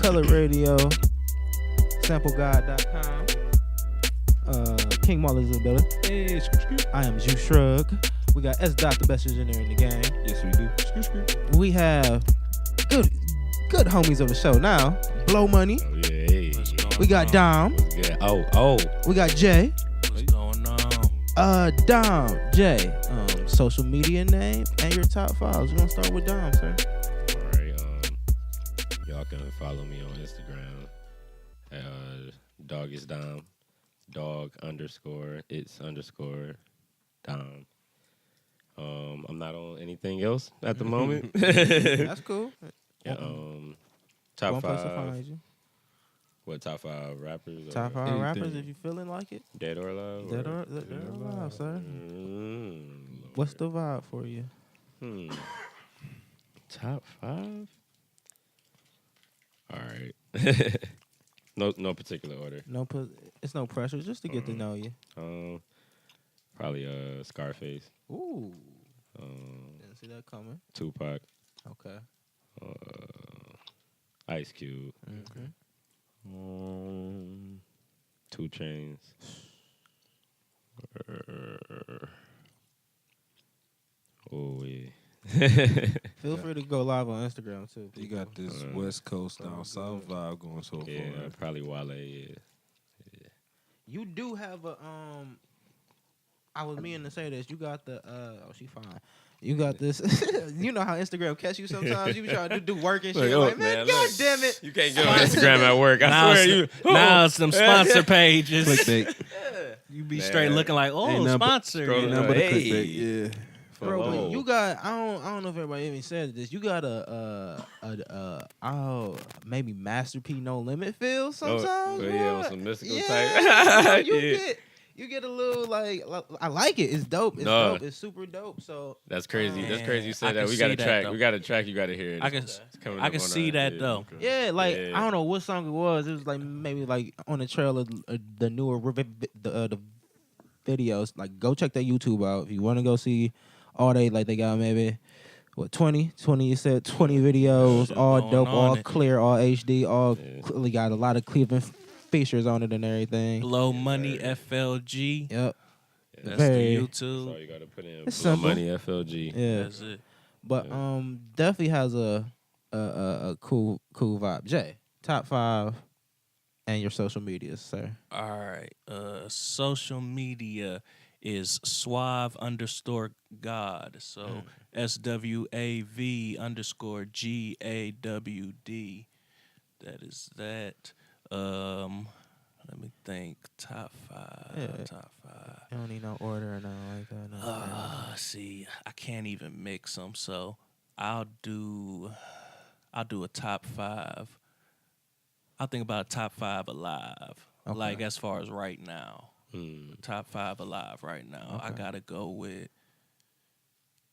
Color Radio, SampleGuide.com. King Maul is in the building. Hey, I am Juice Shrug. We got S. Dot, the best engineer in the game. yes, we do. We have good homies of the show now. Blow Money. Oh, yeah. Hey. We got Dom. What's good? Oh. We got Jay. What's going on? Dom, Jay. Social media name and your top fives. We're gonna start with Dom, sir. All right. Y'all can follow me on Instagram. Dog is Dom. Dog_it's_Dom. I'm not on anything else at the moment. That's cool. Yeah, top One place to five. find you. What, top five rappers? Top or five anything. rappers if you feeling like it. Dead or alive? Dead or alive, sir. Lord. What's the vibe for you? Top five? All right. No particular order. It's no pressure, just to get to know you. Probably Scarface. Ooh. Didn't see that coming. Tupac. Okay. Ice Cube. Mm-hmm. 2 Chainz. Oh yeah. Feel free to go live on Instagram too. You got this West Coast down South vibe going so far. Yeah, probably Wale. Yeah. You do have a I was meaning to say this. You got the she fine. You got this. You know how Instagram catch you sometimes. You be trying to do work and shit. Like, man, God damn it. You can't get on Instagram at work. I Now swear it's, you. now it's some sponsor pages. Clickbait. You be Man. straight looking like, Ain't oh, nothing but- sponsor. Scroll Ain't it. nothing but a Hey. clickbait. Yeah. Bro, Whoa. but you got I don't know if everybody even said this. You got maybe Master P No Limit feel sometimes. Oh, yeah, on some mystical yeah, type. you get a little like I like it. It's dope. It's No. dope. It's super dope. So That's crazy. That's Man, crazy. You I said that. can We got a see that, track. though. We got a track. You got to hear it. I can, It's coming I up can on see our- that yeah. though. yeah, like Yeah. I don't know what song it was. It was like maybe like on the trail of the newer the videos. Like go check that YouTube out if you want to go see all they like. They got maybe. What 20? You said 20 videos, Shit all going dope, on all it. clear, all HD, all Yeah. clearly got a lot of Cleveland features on it and everything. BlowMoneyFLG. Yep. That's Very- the So YouTube. you got to put in It's Blow simple. Money FLG. Yeah. That's it. But definitely has a cool vibe. Jay, top 5 and your social medias, sir. All right. Social media is Suave_God. So SWAV_GAWD. That is that. Let me think. Top 5. Yeah. Top 5. You don't need no order or nothing like that. No. See, I can't even mix them, so I'll do a top 5. I'll think about a top 5 alive, Okay. like as far as right now. Mm. Top 5 alive right now. I Okay. gotta go with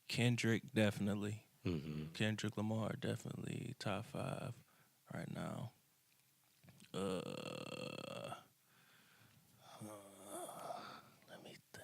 Kendrick, definitely. Mm-hmm. Kendrick Lamar, definitely top 5 right now. Let me think.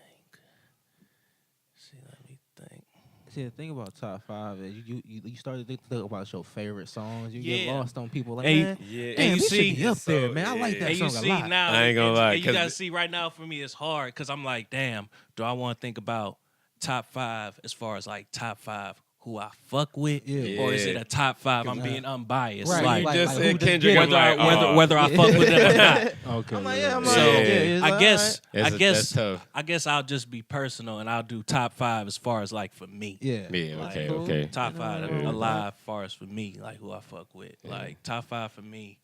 See, the thing about top 5 is you start to think about your favorite songs. You get Yeah. lost on people like, Hey, man, Yeah. damn, you we see- should be up so- there, man. I like that And you song a see lot. now, I ain't gonna lie, You gotta 'cause- see right now for me it's hard because I'm like, damn, do I want to think about top 5 as far as like top 5 who I fuck with, Yeah. or is it Yeah. a top 5? I'm being unbiased, Right, like, You just who said just Kendrick. get- I'm like, whether I fuck with them or not. Okay. I'm like, yeah, I'm like, So, yeah, it's I like, guess, all right. That's tough. I guess I'll just be personal and I'll do top 5 as far as like for me. Yeah. Yeah. Like, Okay. cool. Okay. Top 5 Yeah. alive far as for me, like who I fuck with. Yeah. Like top 5 for me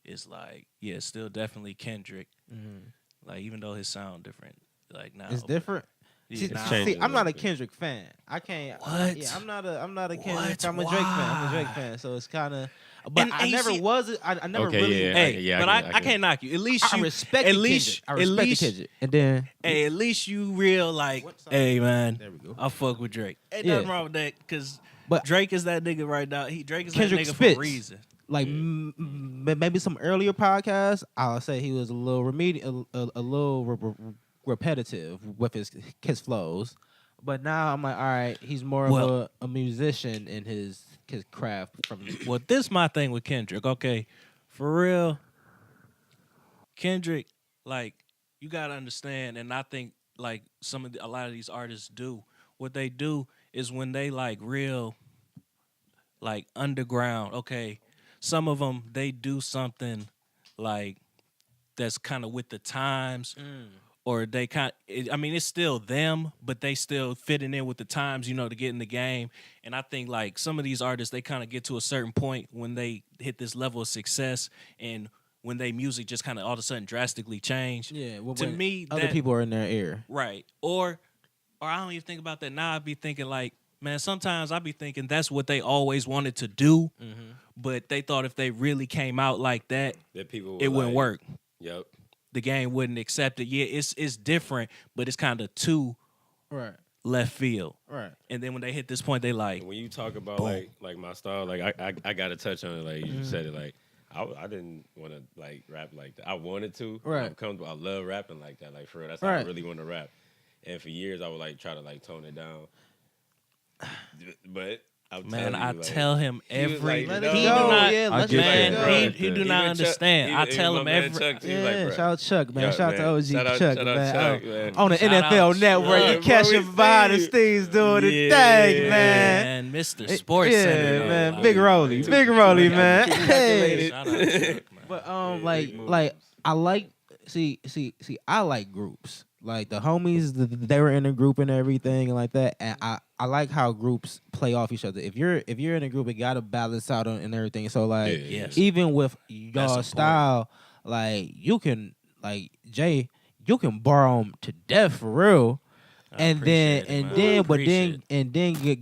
is like, yeah, still definitely Kendrick. Mhm. Like even though his sound different, like now It's different. Yeah, See, now- changing I'm not a a bit. Kendrick fan. I can't. What? Yeah, I'm not a Kendrick. What? I'm a Drake fan. I'm a Drake Why? fan. So it's kind of. But And I you never see- was. I never Okay, really. yeah. Hey, yeah, but I I can't knock you. At least I you respect at the least- Kendrick. I at respect least- the Kendrick. And then. Hey, at least you real like, What song? hey man, There we go. I fuck with Drake. Ain't Yeah. nothing wrong with that because But- Drake is that nigga right now. Drake is Kendrick that nigga spits. for a reason. Like maybe some earlier podcasts, I'll say he was a little a little repetitive with his flows. But now I'm like, all right, he's more Well- of a musician in his craft. From Well, this my thing with Kendrick. Okay, For real, Kendrick, like, you gotta understand, and I think like a lot of these artists do. What they do is when they like real, like underground. Okay, some of them they do something like that's kind of with the times, or they I mean, it's still them, but they still fitting in with the times, to get in the game. And I think like some of these artists, they kind of get to a certain point when they hit this level of success, and when they music just kind of all of a sudden drastically change. Yeah, well, to me, other people are in their ear. right? Or I don't even think about that now. I'd be thinking like, man, sometimes I'd be thinking that's what they always wanted to do, but they thought if they really came out like that, people it wouldn't work. Yep. The game wouldn't accept it. Yeah, it's different, but it's kind of too left field. Right. And then when they hit this point, they like. When you talk about like my style, like I got to touch on it. Like you said it, like I didn't want to like rap like that. I wanted to. Right. I'm comfortable. I love rapping like that. Like for real, that's how I really want to rap. And for years, I would like try to like tone it down. But I tell him every. He do not. He do not understand. I tell him every. Yeah, shout out Chuck, man. Shout out to OG Chuck, Shout out man. Chuck, man. On the NFL Network, you catch him behind the scenes doing the thing, man. And Mr. Sports Center, yeah, man. Big Rolly, man. Hey. Shout out Chuck, man. But like I like I like groups. Like the homies, they were in a group and everything and like that. And I like how groups play off each other. If you're in a group, it gotta balance out and everything. So like even with y'all style, like you can like Jay, you can borrow them to death for real. And then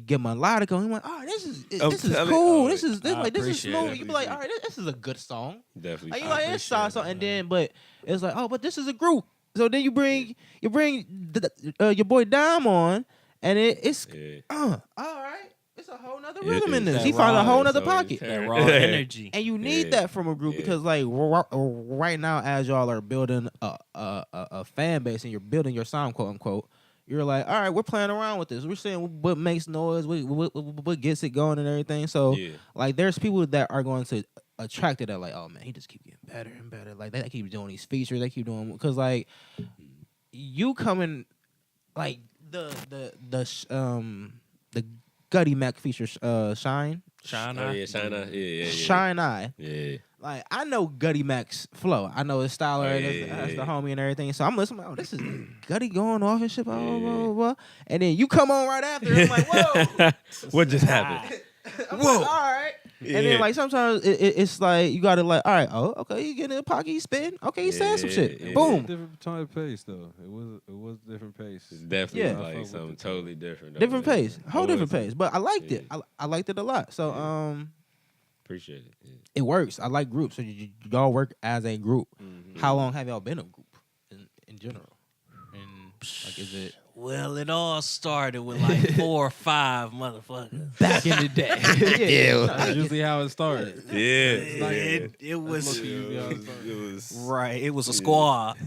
get melodic on. He's like, oh, this is cool. This is smooth. You be like, all right, this is a good song. Definitely. Like, you like this song, and then but it's like, oh, but this is a group. So then you bring your boy Dom on, and it's all right. It's a whole nother rhythm in this. He found a whole nother pocket. That raw energy, and you need that from a group because like right now, as y'all are building a fan base and you're building your sound, quote unquote. You're like, all right, we're playing around with this. We're seeing what makes noise, what gets it going and everything. So, like, there's people that are going to attract it. That like, oh man, he just keep getting better and better. Like, they keep doing these features. They keep doing because like you coming like the Gutty Mac feature Shine. Shine Oh, Eye. yeah, Shine Eye. Yeah. Shine Eye. Yeah. Like, I know Gutty Mac's flow. I know his style. That's the homie and everything. So I'm listening. Oh, this is Gutty going off and shit. Blah, blah, blah, blah. And then you come on right after. I'm like, whoa. What just happened? Whoa. Like, all right. Yeah. And then like sometimes it's like you gotta like, all right, okay, you get in the pocket, you spin. Okay, you saying some shit. Yeah. Boom. Different type of pace though. It was different pace. It's definitely Yeah. like something totally different. Though, Different man. pace. Whole different pace. But I liked it. Yeah. I liked it a lot. So Appreciate it. Yeah. it works. I like groups. So y'all work as a group. Mm-hmm. How long have y'all been a group in general? And like, is it Well, it all started with like 4 or 5 motherfuckers. back in the day? That's usually how it started. It was It was right. It was a squad.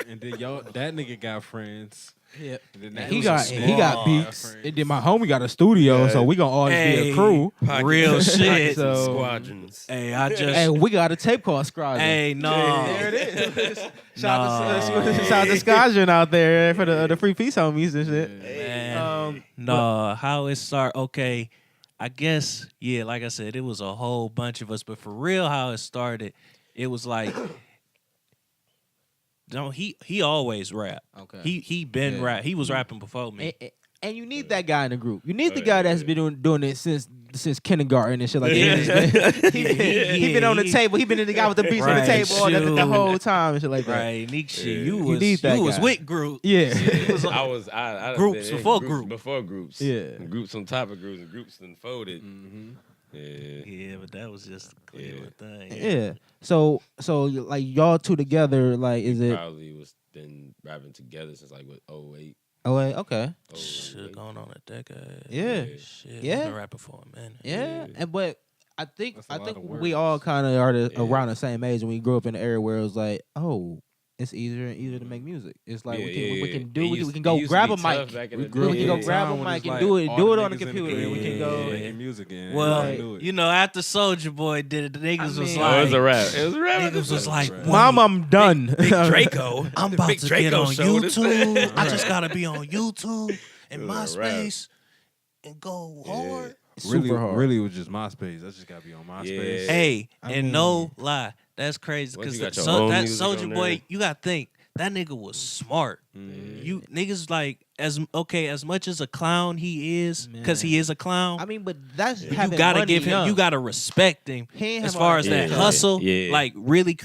And then that nigga got friends. Yeah. And then that He was got a he got squad. beats. And then my homie got a studio, so we gonna always be a crew. Real shit. So- squadrons. Hey, I just. Hey, we got a tape called Squadron. Hey, no. There it is. Shout out to Squadron out there for the free peace homies and shit. Man. No, how it start? Okay, I guess like I said, it was a whole bunch of us, but for real, how it started, it was like, he always rap. Okay. He been rap. He was rapping before me. And you need that guy in the group. You need the guy that's been doing it since kindergarten and shit like that. He been on the table. He been the guy with the beats on the table the whole time and shit like that. Right, Nick shit. Yeah. You need that was guy. with group. Yeah. I Groups been in before groups group. before groups. Yeah. Groups on top of groups and groups then folded. Yeah. Yeah, but that was just a clear thing. Yeah. So like y'all two together, like is it? Probably was been rapping together since like what 08. Oh wait, okay. Shit, going on a decade. Yeah. Shit, Yeah. been rapping for a minute. Yeah. And but I think That's a lot of we words. all kind of are around the same age, and we grew up in the area where it was like, oh, it's easier and easier to make music. It's like Yeah, we yeah, can yeah. do It we used- can it go used to grab be a tough mic. back in We the grew We up can in go a day. grab a time when mic it's and like do it all do the it on the niggas in computer. And we can go. making music and Well, I knew it. you know, after Soldier Boy did it, the niggas was mean- Oh, it was like, a rap. It was a rap. niggas was like, Right. wait, Mom, I'm done. Big Draco. I'm The about Big to Draco get on show this- YouTube. I Right. just gotta be on YouTube and It was a rap. MySpace and go hard. Super hard. Really, it was just MySpace. I just gotta be on MySpace. Yeah. Hey, I and mean- no lie, that's crazy Once because you got your own that music Soldier on Boy, there. you gotta think that nigga was smart. Mhm. You niggas like as much as a clown he is, because he Man. is a clown. I mean, but that's you having gotta money give him. young. You gotta respect him He ain't as have far all as that that Yeah, hustle. yeah. Like really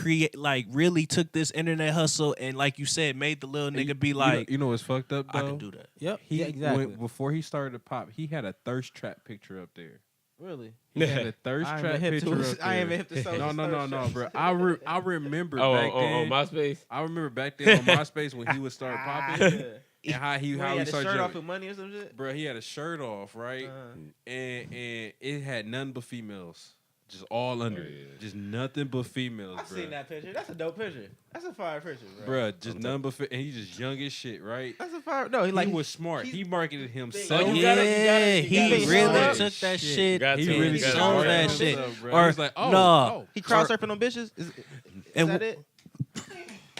really took this internet hustle and like you said, made the little nigga be like, you know what's fucked up though? I can do that. Yep. He yeah, exactly. before he started to pop, he had a thirst trap picture up there. Really. He had a thirst I ain't trap been hip picture to up it. there. I ain't been hip to social No, bro. I remember Oh, back on then. MySpace. I remember back then on MySpace when he would start popping and how he had a started shirt off jumping. with money or some shit. Bro, he had a shirt off, right? Uh-huh. And it had none but females. Just all under it. yeah. Just nothing but females, I've bro. seen that picture. That's a dope picture. That's a fire picture, bro. Bruh, just none but and he's just young as shit, right? That's a fire. No, He was smart. he's- He marketed himself. Oh, you Yeah, gotta- he you really gotta- took that Shit. shit. You got He to. really You gotta sold market that himself. shit. himself, bro. Or He's like, oh, no. oh. He crowd surfing on bitches. Is And that it?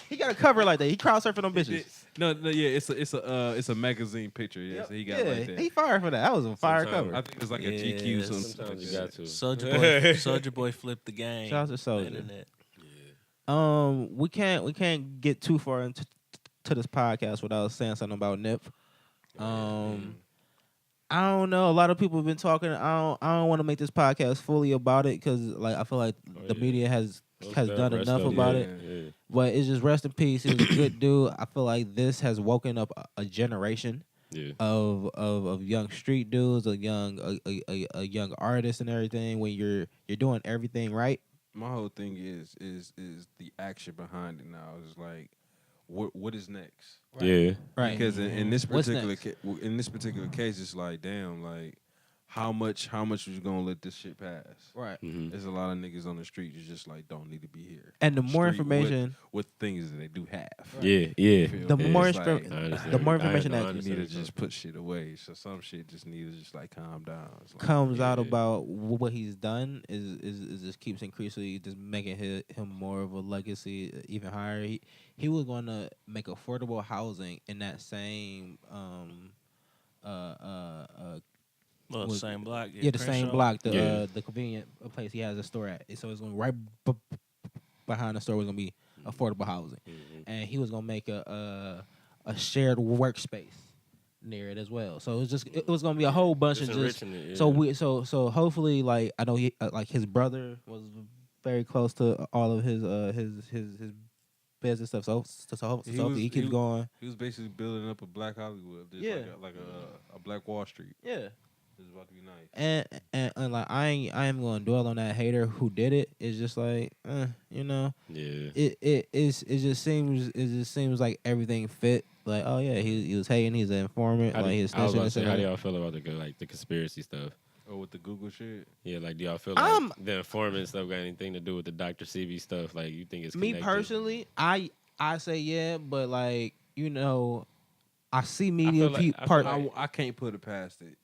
He got a cover like that. He crowd surfing on bitches. No, yeah, it's a magazine picture. Yeah, so he got yeah, like that. he fired for that. That was a fire Sometimes- cover. I think it's like a Yeah, GQ or something. Sometimes like you got that. to. Soldier Boy flipped the game. Shout out to on the Soulja. internet. We can't get too far into this podcast without saying something about Nip. I don't know. A lot of people have been talking. I don't want to make this podcast fully about it because like I feel like the media has done Rest enough up, about yeah, it. yeah. But it's just rest in peace. He was a good dude. I feel like this has woken up a generation Yeah. of young street dudes, a young artist and everything. When you're doing everything right. My whole thing is the action behind it now. It's like, what is next? Yeah. Right. Because in this What's particular next? case, it's like, damn, like how much was you gonna let this shit pass? Right. Mhm. There's a lot of niggas on the street who just like don't need to be here. And the more Street information, with things that they do have. Yeah. Yeah. Feel the me? more It's like, I understand. the more I information know, I that you understand need to what you're just put shit away. So some shit just need to just like calm down. It's like, comes out Yeah. about what he's done is just keeps increasingly just making him more of a legacy even higher. He was going to make affordable housing in that same Well, Was- same block. the same Crenshaw. block, Yeah. the convenient place he has a store at. So it's going right behind the store was going to be affordable housing, Mhm. and he was going to make a shared workspace near it as well. So it was going to be a whole bunch Just of just. enriching it, So yeah. so hopefully, like I know he like his brother was very close to all of his business stuff. So hopefully he keeps going. He was basically building up a black Hollywood. Just Yeah. like a black Wall Street. Yeah. It's about to be nice. And like I ain't going to dwell on that hater who did it. It's just like you know, Yeah. it just seems like everything fit. Like oh yeah, he was hating. He's an informant. How Like do- he's I was about to snitching. say, and how do stuff. y'all feel about the conspiracy stuff? Oh, with the Google shit. Yeah, like do y'all feel like Um, the informant stuff got anything to do with the Dr. CB stuff? Like you think it's Me connected? personally, I say yeah, but like you know, I see I media feel like- I feel like- I can't put it past it.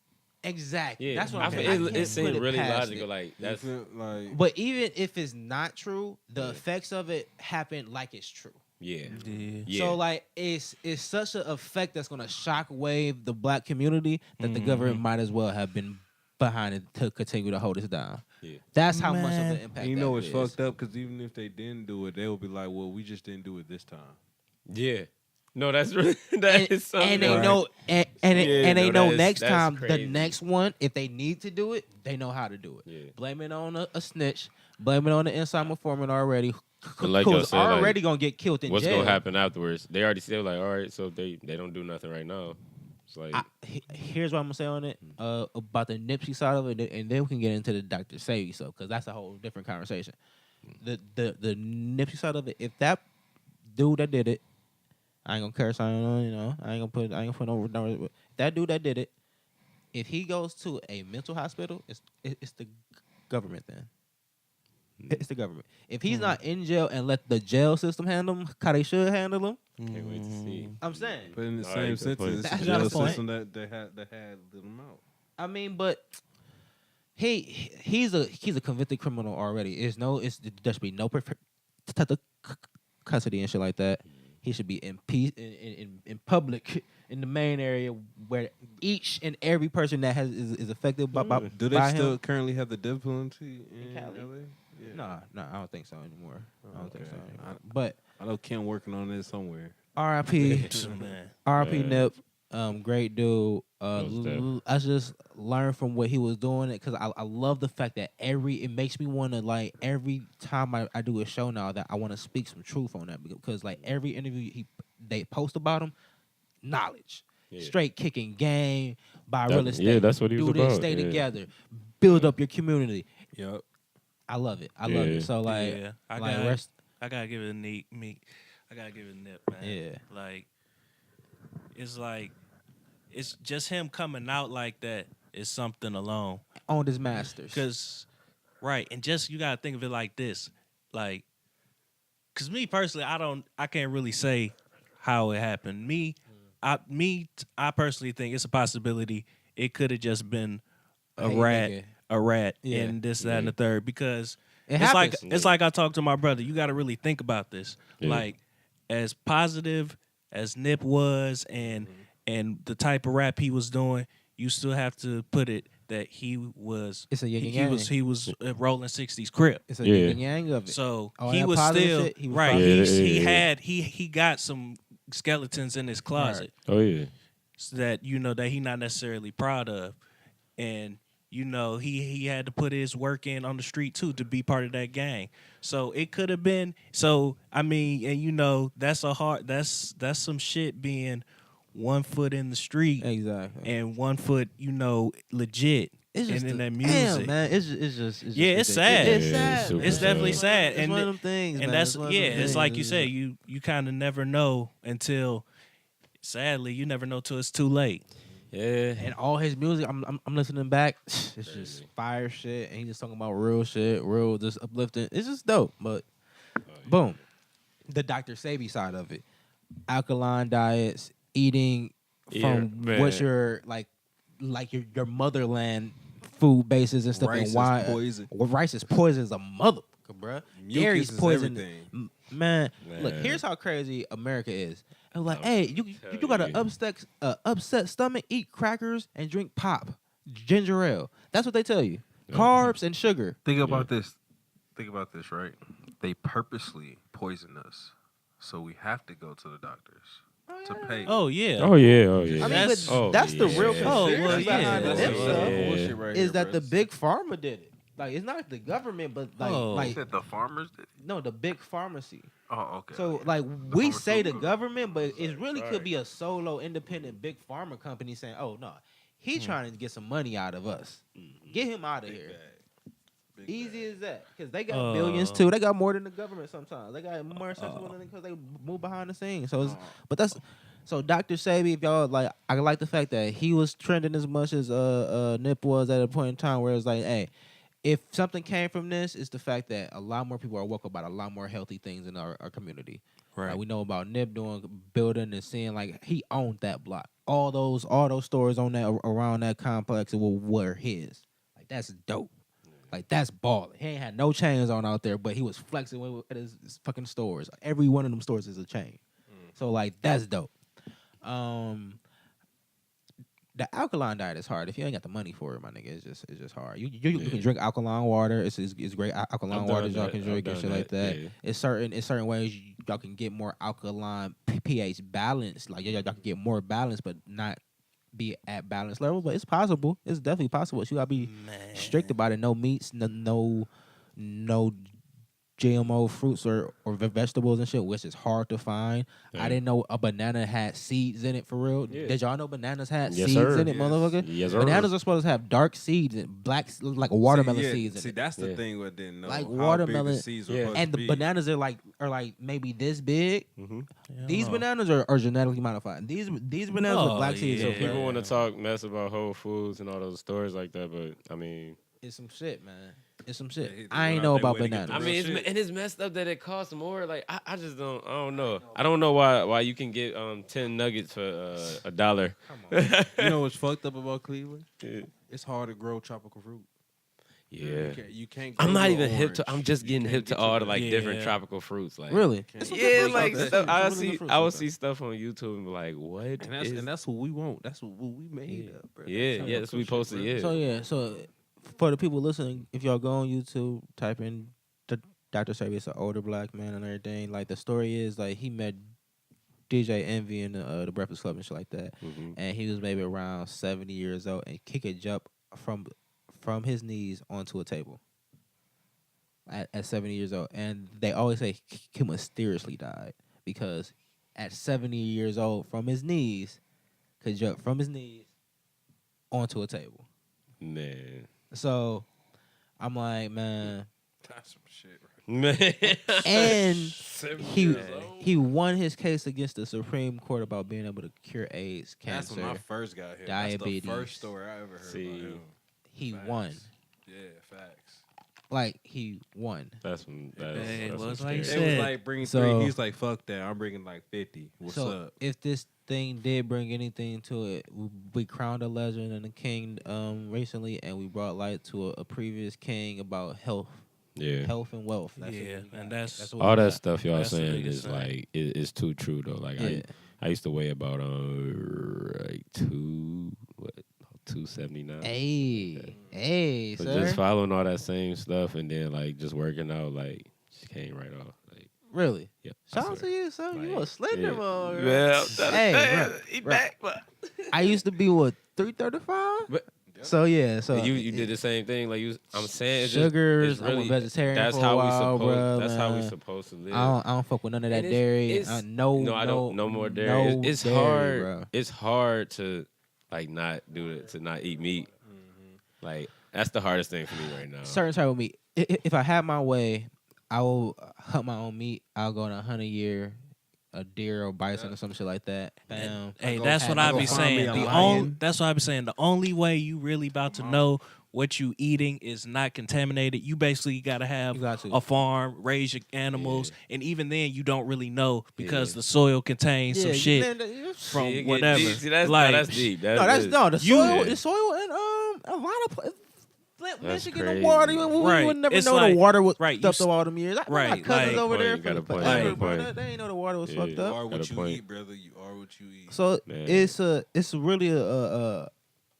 exactly. Yeah, That's what I I'm feel saying. I it can't seemed put it really past logical. it. Like You that's feel like But even if it's not true, the Yeah. effects of it happen like it's true. yeah. Yeah. Yeah. So like it's such an effect that's gonna shockwave the black community that the government might as well have been behind it to continue to hold us down. Yeah. That's how much of Man. an impact. and you know that it's is. fucked up because even if they didn't do it, they would be like, "Well, we just didn't do it this time." Yeah. No, that's really that is something. And they Right. know, and Yeah, they no, know that's- next that's time crazy. the next one, if they need to do it, they know how to do it. Yeah. Blame it on a snitch. Blame it on the inside informant already. But like y'all Who's said, like, already gonna get killed in What's jail. gonna happen afterwards? They already said like, all right, so they don't do nothing right now. It's like Here's what I'm gonna say on it about the Nipsey side of it, and then we can get into the Dr. Sadie stuff because that's a whole different conversation. The Nipsey side of it, if that dude that did it, I ain't gonna curse on, you know, I ain't gonna put no. That dude that did it, if he goes to a mental hospital, it's the government then. It's the government. If he's not in jail and let the jail system handle him how they should handle him, Can't wait to see. I'm saying. But in the All same right, good point. sentence, That's the not jail a point. system that they had let him out. I mean, but he's a convicted criminal already. There should be no custody and shit like that. He should be in peace in public in the main area where each and every person that is affected by Do they by still him. currently have the death penalty in Cali? LA? Yeah. No, I don't think so anymore. I don't think so okay. anymore. But I know Kim working on this somewhere. R.I.P. Man. R.I.P. Yeah. Nip. Great dude. Most definitely. I just learned from what he was doing it because I love the fact that it makes me want to like every time I do a show now that I want to speak some truth on that because like every interview they post about him, knowledge, Yeah. straight kicking game, buy That- real estate. yeah, that's what he was do this, about, stay yeah. together, build up your community. Yep. I love it. I love Yeah. it. So like, Yeah, I like got. rest. I gotta give it a neat meat. I gotta give it a nip, man. Yeah. Like, it's just him coming out like that is something alone. Owned his masters. Cause, right, and just you gotta think of it like this, like, cause me personally, I can't really say how it happened. I personally think it's a possibility it could have just been a Hey, rat, nigga. and this, that, and the third. Because It it's like happens. it's like I talked to my brother. You got to really think about this. Yeah. Like, as positive as Nip was, and the type of rap he was doing, you still have to put it that he was. It's a yin and he yang. was rolling 60s crip. It's a Yeah. yin and yang of it. So All he that was positive still shit, he was right. positive. Yeah, He got some skeletons in his closet Oh yeah. that that he not necessarily proud of, and he had to put his work in on the street too to be part of that gang. So it could have been. So I mean, and that's some shit being 1 foot in the street Exactly. and 1 foot legit. It's just and in the- that music. Damn, man. It's just Yeah, it's ridiculous. sad. It's Yeah, sad. it's super man. It's definitely sad. It's And one of them things, and man. that's It's one of them it's like you things. say, you kind of never know until. Sadly, you never know till it's too late. Yeah. And all his music, I'm listening back. It's just fire shit, and he just talking about real shit, real just uplifting. It's just dope. But boom, the Dr. Sabi side of it, alkaline diets, eating from Yeah, what's man. your like your motherland food bases and stuff. Rice and is why poison. Rice is poison is a motherfucker, bruh. Mucus Dairy's is poison. everything. Man, look, Man. here's how crazy America is. And like, I'll hey, you tell got an you. upset stomach, eat crackers and drink pop, ginger ale. That's what they tell you. Carbs and sugar. Think about this. Think about this, right? They purposely poison us, so we have to go to the doctors to pay. Oh yeah. Oh yeah. Oh yeah. I mean, That's- but that's the real yeah. Oh, conspiracy well, yeah. behind That's this some stuff. Yeah. bullshit right Is here, that the bro. big pharma did it? Like, it's not the government, but like, Oh. like Said the farmers did? no, the big pharmacy. Oh, okay. So like we say the pharmaceutical government, but it really Right. could be a solo, independent, big pharma company saying, "Oh no, he trying to get some money out of us. Get him out of Big here." bag. Big Easy bag. as that, because they got billions too. They got more than the government sometimes. They got more accessible than because they move behind the scenes. So, but that's so. Dr. Sabi, if y'all like, I like the fact that he was trending as much as Nip was at a point in time where it's like, hey, if something came from this, it's the fact that a lot more people are woke about a lot more healthy things in our community. Right. Like, we know about Nip doing building and seeing like he owned that block. All those stores on that around that complex were his. Like, that's dope. Like, that's balling. He ain't had no chains on out there, but he was flexing with his fucking stores. Every one of them stores is a chain. So like, that's dope. The alkaline diet is hard. If you ain't got the money for it, my nigga, it's just hard. You can drink alkaline water. It's great alkaline I've water done y'all that. can drink I've and shit done like that, that. yeah. It's certain ways y'all can get more alkaline pH balance. Like y'all can get more balance, but not be at balance level. But it's possible. It's definitely possible. So you gotta be strict about it. No meats, no GMO fruits or vegetables and shit, which is hard to find. Yeah. I didn't know a banana had seeds in it for real. Yeah. Did y'all know bananas had Yes, seeds sir. in it, Yes. motherfucker? Yes, sir. Bananas are supposed to have dark seeds and black, like watermelon seeds in See, it. that's the Yeah. thing we didn't know. Like how watermelon- big the seeds were Yeah. supposed And to the be. bananas are like maybe this big. Mm-hmm. These bananas are genetically modified. These bananas Oh, with black seeds. yeah. are People bro, want to talk mess about Whole Foods and all those stores like that, but I mean, it's some shit, man. It's some shit. Yeah, I ain't went know out their about way to get bananas. the I real mean, shit. it's messed up that it costs more. Like I just don't. I don't know. I don't know why you can get 10 nuggets for $1. You know what's fucked up about Cleveland? Yeah. It's hard to grow tropical fruit. Yeah. You can't I'm grow not you even an hip to. orange. I'm just You getting can't hip to get all your- the like different Yeah. tropical fruits. Like Really? Can't- yeah, Fruits like out there. stuff. I Some really good fruits will out see stuff on YouTube and be like, what? And that's what we want. That's what we made up, bro. Yeah, that's what we posted. Yeah. So yeah, so for the people listening, if y'all go on YouTube, type in Dr. Sebi, it's an older black man and everything. Like the story is like he met DJ Envy in the Breakfast Club and shit like that, Mhm. and he was maybe around 70 years old and kick a jump from his knees onto a table. At 70 years old, and they always say he mysteriously died because at 70 years old, from his knees, could jump from his knees onto a table. Man. So I'm like, man, That's some shit, right? Man. and 70 he years old? he won his case against the Supreme Court about being able to cure AIDS, That's cancer. when I first got hit. diabetes. That's the first story I ever heard See. about him. He Facts. won, Yeah, facts. like he won. That's when. Hey, That's what's some like scary- It was said. like bringing So- 3. He's like, fuck that. I'm bringing like 50. What's so up? if this thing did bring anything to it, we crowned a legend and a king recently, and we brought light to a previous king about health Yeah. and wealth. Yeah, what we got. and that's what All we that got. stuff y'all That's the saying biggest is thing. like it's too true though. Like Yeah. I used to weigh about like 279. Hey, So sir. just following all that same stuff and then like just working out like just came right off. Like Really? yep. I Shout out to swear. you, son. You a Like, slender yeah. boy. Well, Hey, he bro. back, but I used to be what 335. But- So yeah, so you did the same thing. Like I'm saying, it's just- sugars. it's really, I'm a vegetarian That's for a how while, we supposed. bro. That's how we man. supposed to live. I don't fuck with none of that And it's- dairy. it's- No, I don't. No more dairy. No it's dairy, hard. bro. It's hard to like not do it. To not eat meat. Like that's the hardest thing for me right now. Certain type of meat. If I had my way, I will hunt my own meat. I'll go on a 100-year, a deer or bison or some shit like that. Bam. Hey, go that's have- what I I go be find saying. me a The lion. that's what I be saying. The only way you really about to know what you eating is not contaminated. You basically got to have You got to. a farm, raise your animals, and even then you don't really know because Yeah. the soil contains some shit from See, it get whatever. deep. See, that's like, that's deep. That's, No, that's no the you- soil. yeah. The soil and a lot of Flint, That's Michigan, crazy. the water. We Right. would never It's know like- the water was right, you fucked s- up all them years. I right, got cousins like- over there Point, got a for point, forever, got a bro. point. They ain't know the water was Yeah. fucked You up. are Got what a you point. eat, brother. You are what you eat. So Man. it's really a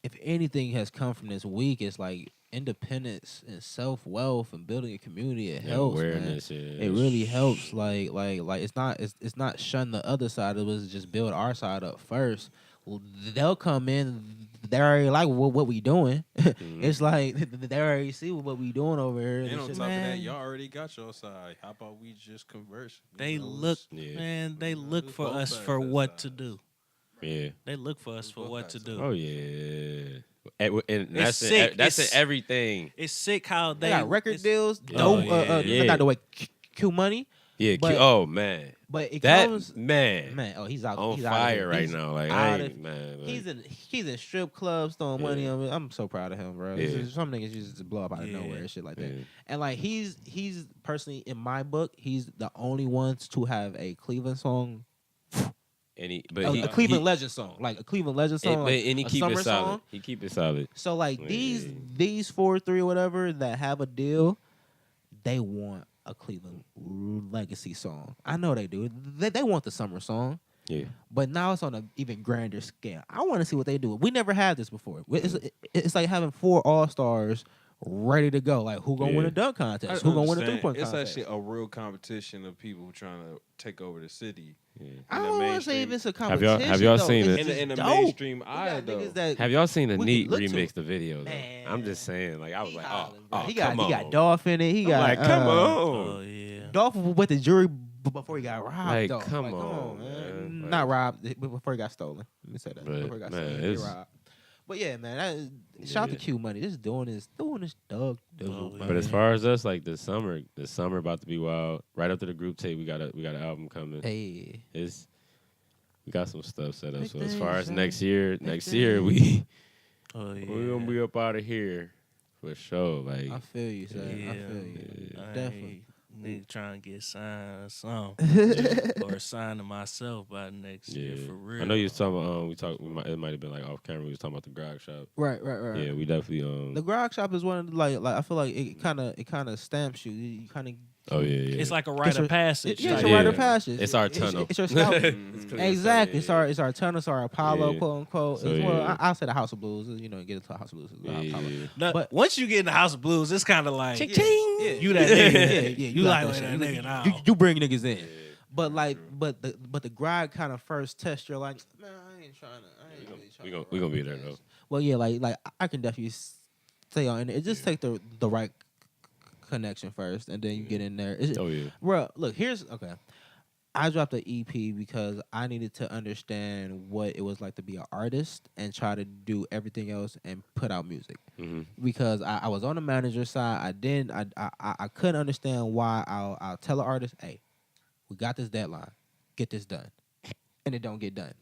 if anything has come from this week, it's like independence and self wealth and building a community. It Yeah, helps, man. awareness. Yeah. It really helps. Like it's not shun the other side. It was just build our side up first. Well, they'll come in. They already like what we doing. It's like they already see what we doing over here. And on It's top just- of that, y'all already got your side. How about we just converse? You they know, look, Yeah. man. They look it's for both us sides for of the what to side. do. Yeah. They look for us It's for both what to sides. do. Oh yeah. And that's sick. that's in It's- everything. It's sick how They got record it's- deals. Yeah. No, Oh, yeah. not the way Q money, Yeah. But- Oh man. but it That comes. man. Man, oh, he's out On he's out of fire here. right He's now. Like out I of- ain't man. Like, He's in strip clubs throwing money Yeah. on it. I'm so proud of him, bro. Yeah. It's just some niggas just blow up out of Yeah. nowhere and shit like that. yeah. And like he's personally in my book, he's the only one to have a Cleveland song, And he, a Cleveland legend song, like a Cleveland legend song, and, like and he a keep summer it solid. song. He keep it solid. So like Yeah. these 4-3 or whatever that have a deal, they want a Cleveland legacy song. I know they do. They want the summer song. Yeah. But now it's on an even grander scale. I want to see what they do. We never had this before. It's like having 4 all-stars ready to go. Like, who gonna win Yeah. a dunk I contest? Who gonna win a understand. three-point It's contest? actually a real competition of people trying to take over the city. Yeah. I in the don't want to say mainstream. if it's a Have y'all- competition. have y'all though. seen It's it? In just the dope. mainstream We eye, got though. niggas that Have y'all seen the we Neat can look to. remix the video though? Man. I'm just saying, like I was like, oh, bro. oh he come got on. Dolph in it. He I'm got like, come Oh on. yeah. Dolph with the jury before he got robbed. Like, though. come Like, on, man. Like- Not robbed, but before he got stolen. Let me say that. But, Before he got man, stolen, he it's- robbed. But yeah, man, shout out to Yeah. Q Money. Just doing this dog. Oh, man. But as far as us, like the summer about to be wild. Right after the group tape, we got an album coming. Hey, We got some stuff set up. Big So as far things, as man. next year Big we Oh yeah. we gonna be up out of here For sure. Like, I feel you, sir. I Yeah. feel you. I Definitely. ain't nigga trying to get signed or something. Or signing myself by next year for real. I know you was talking about, it might have been like off camera, we was talking about the grog shop. Right. Yeah, we definitely, The grog shop is one of the, like I feel like it kind of stamps you. You kind of oh yeah. It's like a rite of passage. Yeah, it's type. a rite of passage. It's our tunnel. It's your scalp. It's clear. Exactly. Yeah. It's our tunnel. It's our Apollo, Yeah. quote unquote. So, Well, yeah. I'll say the House of Blues. You know, get into the House of Blues. Apollo. Yeah. No, But- once you get in the House of Blues, it's kind of like Yeah. you that nigga. Yeah. You like got that shit. nigga now. You bring niggas in. But like, but the grind kind of first test. You're like, man, I ain't trying to. I ain't really trying. We gonna be there though. Well, yeah, like I can definitely stay on it. Just take the right connection first, and then you get in there. Oh yeah. Bro, look, okay. I dropped an EP because I needed to understand what it was like to be an artist and try to do everything else and put out music. Mm-hmm. Because I was on the manager side. I couldn't understand why I'll tell an artist, hey, we got this deadline, get this done, and it don't get done.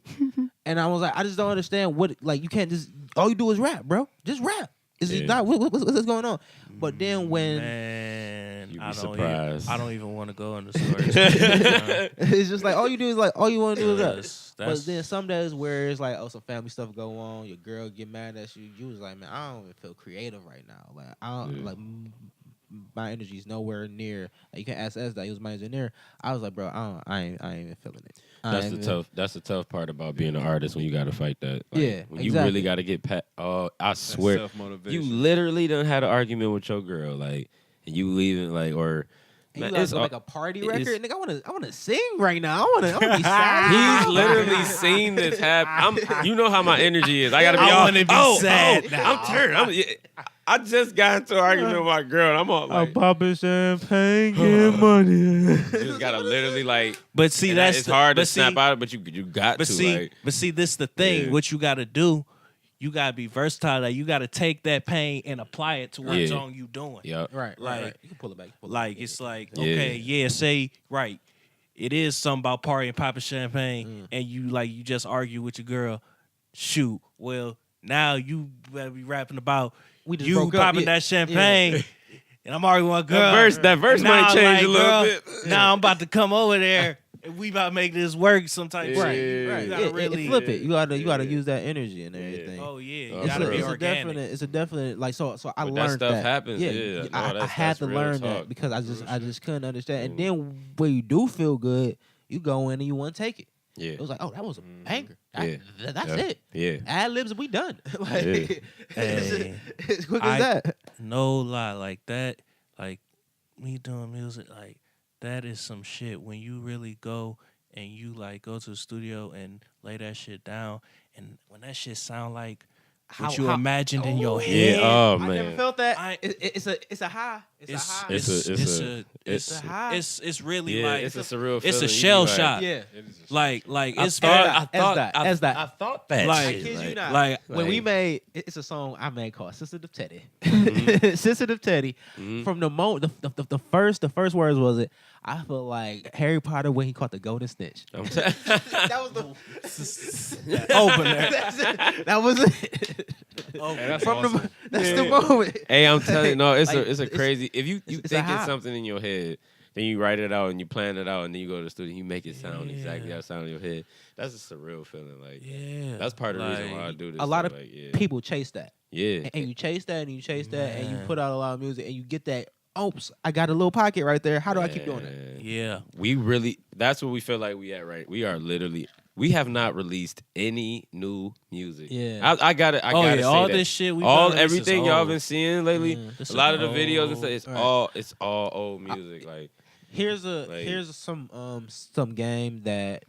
And I was like, I just don't understand what, like, you can't just, all you do is rap, bro. Just rap. Is it not, what's going on? But then when Man, You'd be I don't surprised. I don't even want to go into stories. it's just like all you do is like all you want to do is rap. But That's then some days where it's like, oh, some family stuff go on, your girl get mad at you. You was like, man, I don't even feel creative right now. Like I don't Yeah. like my energy's nowhere near. Like, you can ask S that he was my engineer. I was like, bro, I ain't even feeling it. That's the tough part about being an artist when you gotta fight that. Like, Yeah, when you exactly. really gotta get I swear, self-motivation. you literally done had an argument with your girl, like, and you leaving, like, or And man, you it's like, all- like a party it's- record, nigga. I wanna sing right now. I wanna be sad. He's literally seen this happen. You know how my energy is. I gotta be I all. wanna be sad now. I'm turned. I just got into an argument with my girl. And I'm all like, popping champagne, getting money. you just gotta literally like. But see, and that's it's hard to but see- snap out, but you got But to. see, like, but see, this the thing. Yeah. What you got to do, you got to be versatile. Like, you got to take that pain and apply it to what Yeah. song you doing. yeah, Right, Like- right. You can pull it back. Like it's like Yeah. okay, yeah, say right. It is something about partying, popping champagne, and you just argue with your girl. Shoot, well now you better be rapping about We just you broke up. popping Yeah. that champagne, and I'm arguing with my girl. that verse And might now, change like, a little girl, bit. Now I'm about to come over there, and we about to make this work some type Yeah. of Right, shit. right. You gotta Yeah, really flip it. You gotta Yeah. use that energy and everything. Oh yeah, you Oh, It's gotta for be real. organic. It's a definite like so I But that learned stuff happens, yeah. No, I that's had to real learn talk. that because I just couldn't understand. And then when you do feel good, you go in and you want to take it. Yeah, It was like, oh, that was a banger. Yeah. That's yeah. it. Yeah, Ad libs, we done. Like, Yeah. Hey, as quick as that. No lie, like that, like me doing music, like that is some shit. When you really go and you like go to the studio and lay that shit down, and when that shit sound like what you imagined in your Oh, head, yeah. Oh I never man, felt that. I- It's a high. It's a high. It's a high. it's really yeah, like it's a surreal. it's a feeling. You shell be like, shot. Yeah. Like I it's thought I thought that. Like- I shit, kid you like- not. like When we like- made it's a song I made called "Sensitive Teddy." Mm-hmm. Sensitive Teddy. From the moment the first words was it. I feel like Harry Potter when he caught the golden snitch. I'm t- That was the opener. that was it. that's From awesome. that's the moment. Hey, I'm telling you, no, it's Like, a crazy. If you it's a think it's high. something in your head, then you write it out and you plan it out, and then you go to the studio, and you make it sound exactly how it sounds in your head. That's a surreal feeling. Like, Yeah, that's part of the reason why I like, do this. A lot stuff, of like, yeah, people chase that. yeah, And you chase that and you chase that and you Man. put out a lot of music and you get that, oops, I got a little pocket right there. How do I keep doing that? Man. yeah. We really, that's what we feel like we at, right? We are literally, we have not released any new music. Yeah. I got it. I Oh gotta yeah, say all that. this shit we all done, this is everything y'all old. been seeing lately, This a is lot of the videos and stuff, old. it's all old music. Like, Here's Like- some game that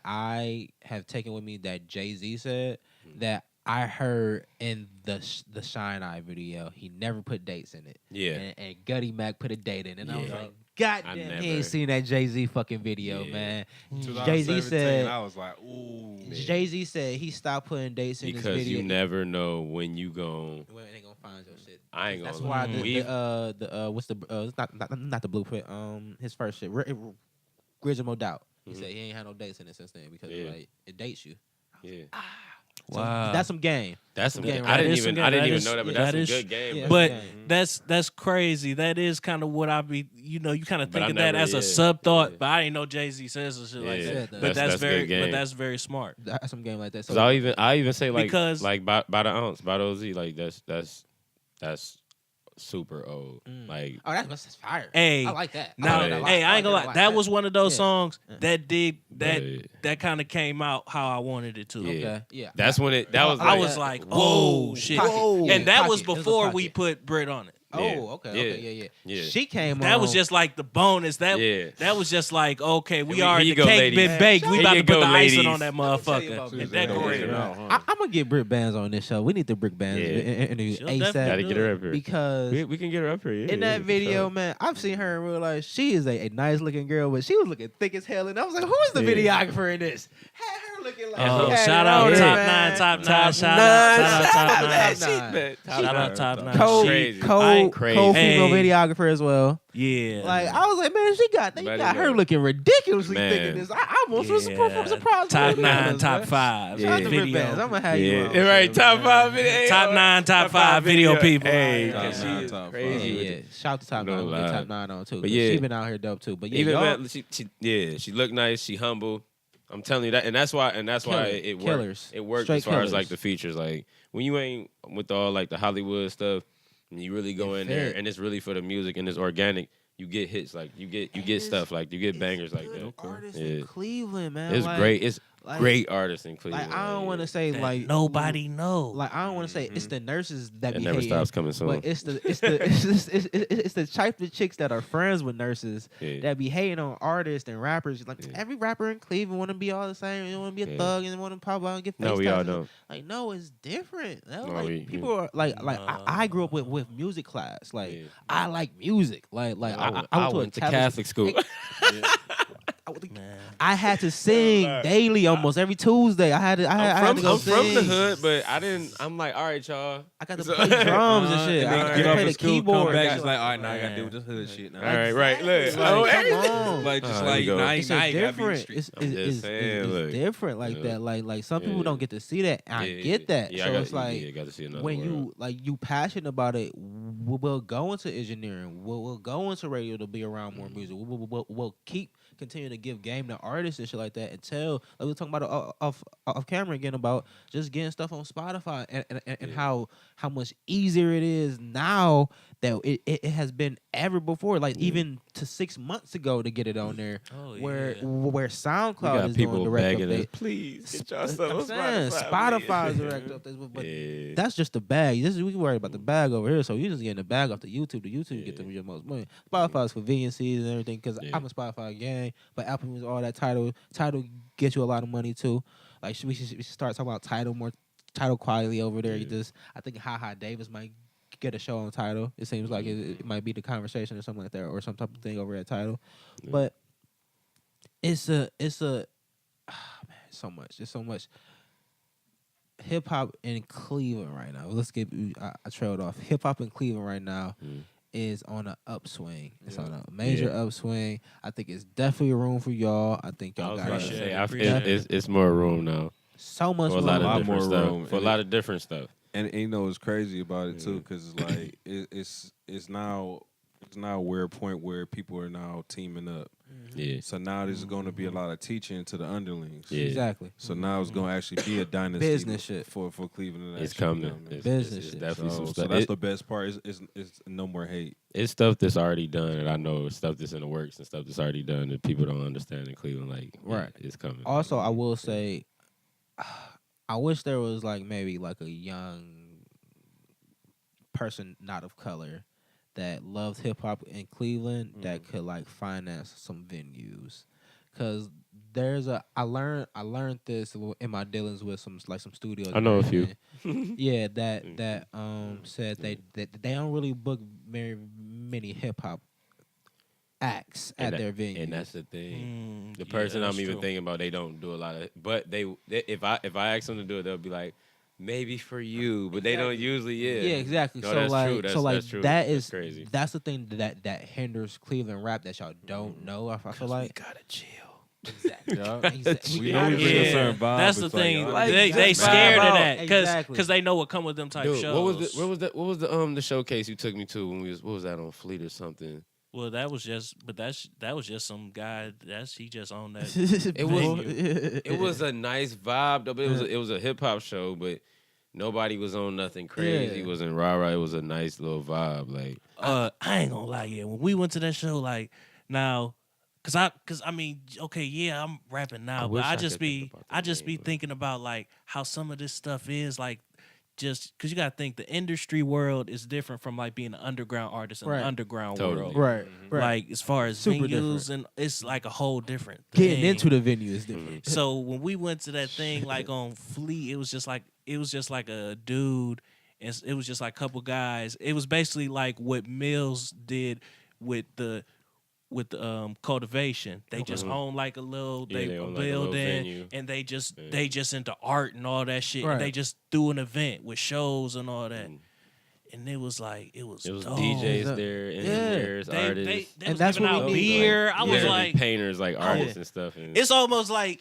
I have taken with me that Jay-Z said that I heard in the Shine Eye video. He never put dates in it. yeah, And Gutty Mac put a date in, and I was Yeah. like, God I damn, never- he ain't seen that Jay-Z fucking video, Yeah. man. 2017, Jay-Z said I was like, ooh. Jay-Z said he stopped putting dates in his because video. you never know when you gon'. When they gonna find your shit. I ain't That's gonna. why We've- what's the it's not the blueprint. His first shit, Reasonable Doubt. He said he ain't had no dates in it since then because Yeah. like it dates you. Yeah. So Wow. that's some game. That's some. game, I right? didn't That is even. some I game. didn't That even is- know that, but yeah, that's that some is- good game. yeah. But Yeah. that's crazy. That is kind of what I be. You know, you kind of But I think of that never- as a yeah, sub thought. yeah. But I didn't know Jay-Z says some shit like Yeah, that. But But that's that's a very. good game. But that's very smart. That's some game like that. So Cause I even say like Because- by the ounce, by the OZ, like that's super old. Like oh, that's fire. Hey, I like that. Now, I like that a lot. hey, I ain't gonna like lie. that a lot. That was one of those Yeah. songs Yeah. that did that. but That kind of came out how I wanted it to. Yeah. Okay. Yeah. that's when it. That was. I Like, was like, whoa, oh shit, Pocket. Yeah, and that was pocket. It was a before we pocket. put Brit on it. Oh, Yeah. okay. Yeah. Okay. Yeah. Yeah. She came on. That was just like the bonus. That Yeah. that was just like, okay, we Here already you the go, cake ladies. been baked. We Here about you to put go, the icing ladies. on that tell you motherfucker about and Brit decorate it. Bands. I'm gonna get Brick Bands on this show. We need the Brick Bands Yeah. interview She'll ASAP definitely gotta get her up here. because we can get her up here. Yeah, in yeah, that for video, sure. man, I've seen her in real life. She is a nice looking girl, but she was looking thick as hell. And I was like, who is the Yeah. videographer in this? Had her looking like Oh, she had shout it out on her, Top man. 9, Top 9, Top shout nine, out Top shout 9. out She Top bet. Shout out Top 9. Cold, Crazy. cold, Crazy. cold female Hey. videographer as well. Yeah, Like I was like, man, they Better got her know. looking ridiculously Man. thick in this. I almost was surprised. Top when 9, it was, Top man. 5 Shout out to Brick video. Bands. I'm gonna have you on. Yeah, right. Top man. 5 video. Top 9, Top 5 video people. Hey, Top she nine, is top Yeah, crazy. yeah. Shout out to Top No 9. We'll get lie. Top 9 on too. But She yeah. been out here dope too. But yeah, Even y'all, man, she looked nice. She humble. I'm telling you that, and that's why it worked. Killers. It worked Straight as far as like killers. the features. Like when you ain't with all like the Hollywood stuff, and you really go It in there, fit. and it's really for the music and it's organic. You get hits like you get stuff like you get bangers like good that. artists Yeah. in Cleveland, man. It's like, great. It's like- great artists in Cleveland. Like I don't want to say That like nobody knows. Like I don't want to say it's the nurses that It be never hating, stops coming soon. but it's the type of chicks that are friends with nurses Yeah. that be hating on artists and rappers. Like Yeah. every rapper in Cleveland want to be all the same. They want to be a Yeah. thug and want to pop out and get face No, we all tattoos. don't. Like no, it's different. No, No, like we- people are like I grew up with music class. Like Yeah. I like music. Like I went to a Catholic school. Man. I had to sing daily, almost every Tuesday. I had to go I'm from the sing. hood, but I didn't. I'm like, all right, y'all. I got to play drums and shit. And then I get got off to play of the school, keyboard. come back, Got- just like, all right, now I gotta deal with this hood shit now. All right, right. Look, Exactly. oh, Like, everything. come on. Like just Oh, like you go. now, It's now a you gotta be in the different. streets. I'm just saying, look. Different like Yeah. that. Like some people Yeah. don't get to see that. I get that. Yeah, So I got, it's like yeah, got to see another when world. you passionate about it, we'll go into engineering. We'll go into radio to be around more music. We'll keep continue to give game to artists and shit like that until like we were talking about off camera again about just getting stuff on Spotify and how much easier it is now that it has been ever before. Like even to 6 months ago to get it on there. Oh, where yeah. where We SoundCloud got is doing people direct begging us, update. please get y'all stuff I'm on saying Spotify. Spotify's direct updates, but Yeah. that's just the bag. We worry about the bag over here, so you just getting the bag off the YouTube. The YouTube get the most money. Spotify's conveniences and everything because Yeah. I'm a Spotify gang, but Apple Music, all that title gets you a lot of money too. Like we should start talking about title quality over there. You Yeah. just I think Ha Davis might get a show on title. It seems like it might be the conversation or something like that, or some type of thing over at title. Yeah. But it's a man, so much. There's so much hip hop in Cleveland right now. Let's get I trailed off. Hip hop in Cleveland right now is on an upswing. It's on a major upswing. I think it's definitely room for y'all. I think I y'all was got about to Appreciate say, it, I- appreciate it's more room now so much for a lot room. of lot different more stuff. room. For a lot of different stuff. And you know what's crazy about it too, because it's like it's now where a point where people are now teaming up. Yeah, So now there's going to be a lot of teaching to the underlings. Yeah. Exactly. So now it's going to actually be a dynasty Business shit. for Cleveland. to it's actually coming. be on there. It's, Business it's shit. definitely some So stuff. that's the best part. Is no more hate. It's stuff that's already done, and I know stuff that's in the works and stuff that's already done that people don't understand in Cleveland. Like, Right. it's coming. Also, I will say, I wish there was like maybe like a young person not of color that loves hip hop in Cleveland that could like finance some venues, cause there's I learned this in my dealings with some studios. I know a few. Yeah, that said that they don't really book very many hip hop acts at their venues. And that's the thing. The Yeah, person I'm that's even true. thinking about, they don't do a lot of. But they if I ask them to do it, they'll be like, maybe for you, but they don't usually. Yeah, exactly. No, so that's like, true. That's- so like that's true. that That's is crazy. That's the thing that hinders Cleveland rap that y'all don't know. I feel like gotta chill. Exactly. Yeah. Exactly. We know we bring a certain vibe. That's the It's like, thing. y'all- like, they just scared vibe of out. that because Exactly. they know what come with them type Dude, shows. what was the showcase you took me to when we was what was that on Fleet or something? Well, that was just some guy. He just owned that. It was venue. it was a nice vibe though, but it was a hip hop show, but nobody was on nothing crazy. Yeah. It wasn't rah-rah. It was a nice little vibe. Like I ain't gonna lie, yeah. When we went to that show, like now, cause I mean, okay, yeah, I'm rapping now, wish but I I just could think be about the I just be name, but- thinking about like how some of this stuff is like. Just because you gotta think the industry world is different from like being an underground artist in Right. the underground Totally. world. Right. Right. Like as far as Super venues different. and it's like a whole different Getting thing. into the venue is different. So when we went to that thing like on Fleet, it was just like a dude, and it was just like a couple guys. It was basically like what Mills did with the cultivation. They just own like a little Yeah, they own, like, a little building, venue. and they just Yeah. into art and all that shit. Right. And they just threw an event with shows and all that. Mm. And it was like it was it was dope. DJs there, engineers, They artists. was And that's giving what out we need. beer. I was literally like, painters, like artists and stuff. And it's almost like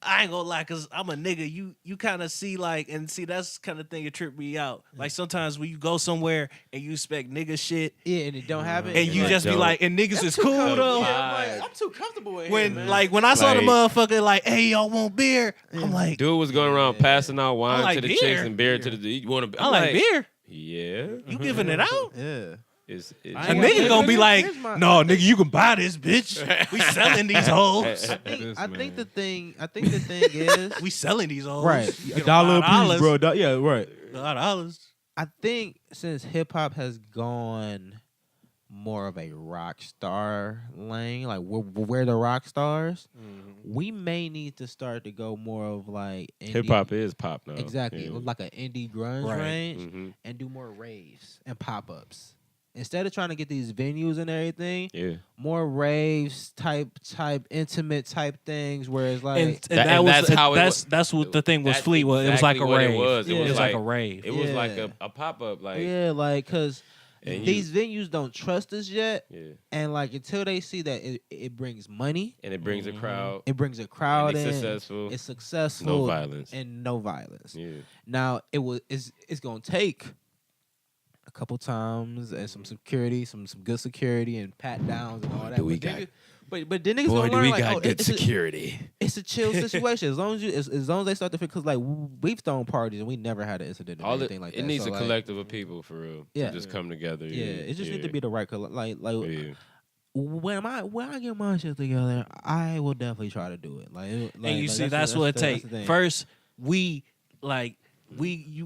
I ain't gonna lie, cause I'm a nigga. You kind of see like and see that's kind of thing that trip me out. Like sometimes when you go somewhere and you expect nigga shit, Yeah, and it don't happen. and you like, just be dope. like, and niggas is cool comfortable. though. Yeah, I'm like, I'm too comfortable in here, When man. like when I saw the Like- motherfucker like, hey y'all want beer? I'm like, dude was going around passing out wine like to the beer. chicks and beer to the. You want to? I like beer. Yeah, You giving it out? Yeah. it's A ain't nigga gonna- gonna be like, here's my- no, nigga, you can buy this, bitch. We selling these hoes. I think the thing is We selling these hoes. right. You A get dollar a $5. piece, bro. Yeah, right. $5. I think since hip hop has gone more of a rock star lane, like we're the rock stars, we may need to start to go more of like indie- hip hop is pop now. exactly Yeah. like an indie grunge Right. range, Mhm. and do more raves and pop ups. Instead of trying to get these venues and everything, Yeah. more raves type intimate type things where it's like And that's how it that's what the thing was. That's Fleet was. It was like a exactly what rave. it was. It Yeah. was like a like rave. It was like Yeah. a pop up. Like yeah, like because And these venues don't trust us yet, yeah, and like until they see that it brings money, and it brings a crowd. it brings a crowd And it's in, successful. it's successful, No violence. and no violence. Yeah. Now it's gonna take a couple times and some security, some good security and pat downs and all that. do we But got- niggas- but then niggas gonna learn like, security. it's a chill situation as long as they start to feel, because like we've thrown parties and we never had an incident or All anything like that. it needs So, a like, collective of people for real. Yeah. To just come together. Yeah, it just need to yeah. be the right like Yeah. when I get my shit together, I will definitely try to do it. And you see, that's what it takes. First, you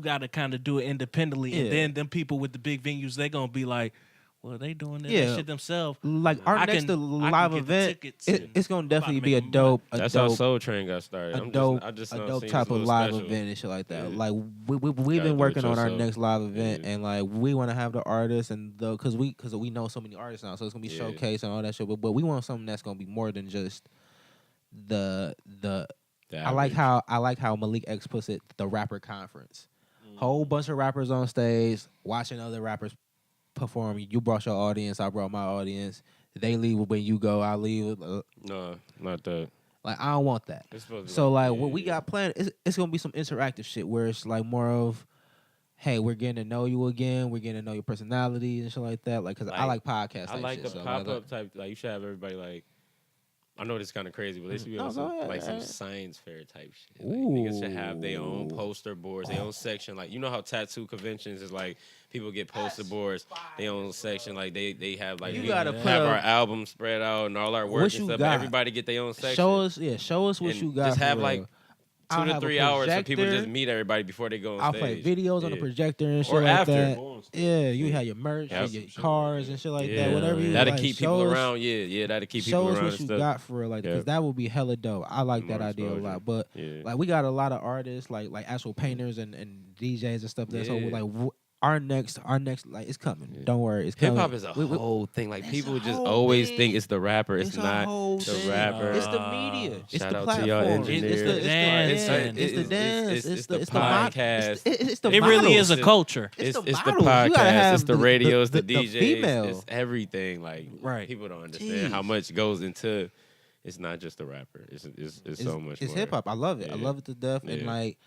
got to kind of do it independently, and Yeah. then them people with the big venues, they gonna be like, well, they doing that Yeah. shit themselves. Like our I next can- I can live get the event, tickets it's gonna definitely to be a make dope, That's how Soul Train got started. a dope I just a seen dope this type of little live special. event and shit like that. Yeah. Like we've Gotta been do it working on our yourself. next live event, Yeah. and like we want to have the artists and because we know so many artists now, so it's gonna be Yeah. showcase and all that shit. But we want something that's gonna be more than just the. I like how Malik X puts it, the rapper conference. Whole bunch of rappers on stage watching other rappers perform. You brought your audience, I brought my audience. They leave when you go, I leave. No, not that. Like I don't want that. It's supposed to be So like yeah, what we yeah. got planned, it's gonna be some interactive shit where it's like more of, hey, we're getting to know you again, we're getting to know your personality and shit like that. Like, cause I like podcasts. I like shit, the so, pop up type. Like you should have everybody like. I know this is kind of crazy, but they should be No, on go ahead, like some man. science fair type shit. Like, niggas should have their own Ooh. poster boards, their own section. Like you know how tattoo conventions is like people get poster boards, their own section. Like they have like You we gotta have put our up album spread out and all our work what and you stuff. got. Everybody get their own section. Show us what And you got. just have for like real. 2 I'll to have a 3 hours for people to projector. just meet everybody before they go on I'll stage. play videos on the Yeah. projector and shit Or like after. that. Yeah, you have your merch, Yeah. your cars and shit like Yeah, that. Whatever you that'll like, keep people show us- around. Yeah, that'll keep people Show us around what and you stuff. got for real, like, Yeah. because that would be hella dope. I like More that idea a exposure. lot. But Yeah. like, we got a lot of artists, like actual painters and DJs and stuff. That so Yeah. like our next like it's coming. Yeah. Don't worry, it's Hip coming. hop is a whole thing. Like It's people a just whole always thing. think it's the rapper. It's a not whole the thing. rapper. It's the media. It's Shout the out to platform. y'all It's engineers. the dance. It's the dance. It's the mo- podcast. It's the It really is models. a culture. It's the models. You gotta podcast. have It's the radios, the the DJs. female. It's everything. Like Right. people don't understand how Jeez. much goes into it's not just a rapper. It's so much. It's more. hip hop. I love it. I Yeah. love it to death. And Yeah. like,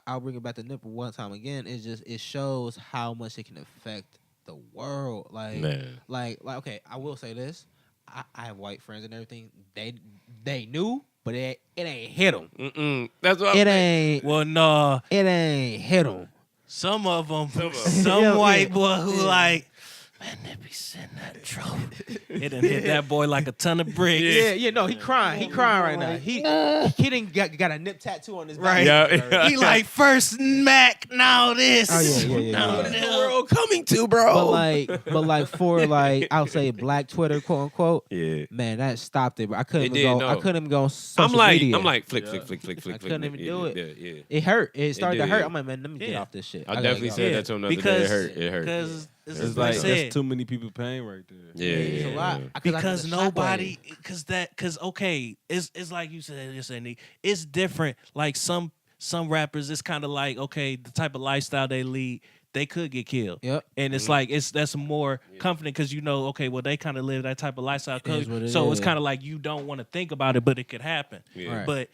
I'll bring it back to Nipple one time again. It's just it shows how much it can affect the world. Man. Like okay, I will say this. I have white friends and everything. They knew, but it ain't hit them. That's what It ain't. Well, no, It ain't hit them. some of them, Some of 'em. some Yeah, white yeah. boy who Yeah. like, man, they be sending that trophy. It done hit that boy like a ton of bricks. Yeah. No, he crying. He crying right now. He didn't got a nip tattoo on his back. Right. Yeah. He like first Mac, now this. Oh, yeah. Now What is this. the world coming to, bro? But like for like I'll say Black Twitter, quote unquote. yeah. Man, that stopped it. Bro. I couldn't It even did, go. no. I couldn't even go on social I'm media. like flick. I Flick, couldn't even do it. Yeah. It hurt. It started to did. hurt. I'm like, man, let me get Yeah. off this shit. I gotta definitely go. said that to him the other day. It hurt. It hurt. Because It's It's like like said, that's too many people paying right there. Yeah. It's a lot. yeah. because the nobody, because okay, it's like you said, it's different. Like some rappers, it's kind of like okay, the type of lifestyle they lead, they could get killed. Yep. And it's like that's more comforting because you know, okay, well they kind of live that type of lifestyle. It is what it So it's is. kind of like you don't want to think about it, but it could happen. Yeah. Right. But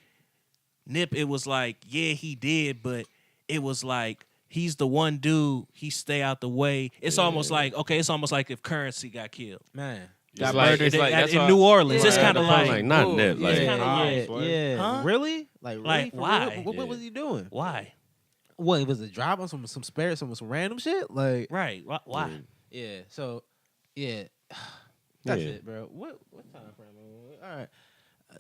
Nip, it was like, yeah, he did, but it was like he's the one dude. He stay out the way. It's almost like okay, it's almost like if Currency got killed, Man. got like- murdered it's like- that's in why- New Orleans. Yeah. It's kind of Right, like not Ooh, Nip. Like, It's kinda like- yeah. Huh? Really? Like really? Like, For real? why? What was he doing? why? What? It was a job on some spare some random shit. Like Right? Why? yeah. So yeah. That's Yeah. it, bro. What time frame? All right.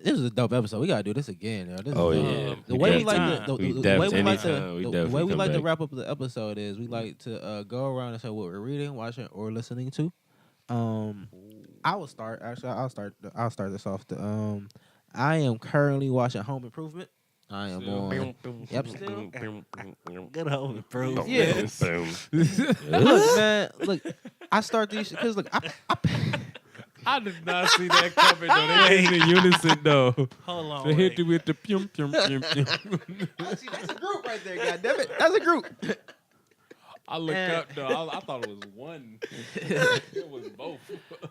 This was a dope episode. We gotta do this again, yo. This Oh, is, yeah. The We way we definitely- like to we the way we definitely- like to anytime, we the definitely way we come like to back. wrap up the episode is we like to go around and say what we're reading, watching, or listening to. I will start. Actually, I'll start this off. I am currently watching Home Improvement. I am on. Yep, still. Good home improvement. Yeah. Look, man. Look, I start these because look, I did not see that coming though. They came in unison though. Hold on. They wait. hit you with the pyum pyum pyum pyum. see, that's a group right there. God damn it, that's a group. I looked up though. I thought it was one. It was both.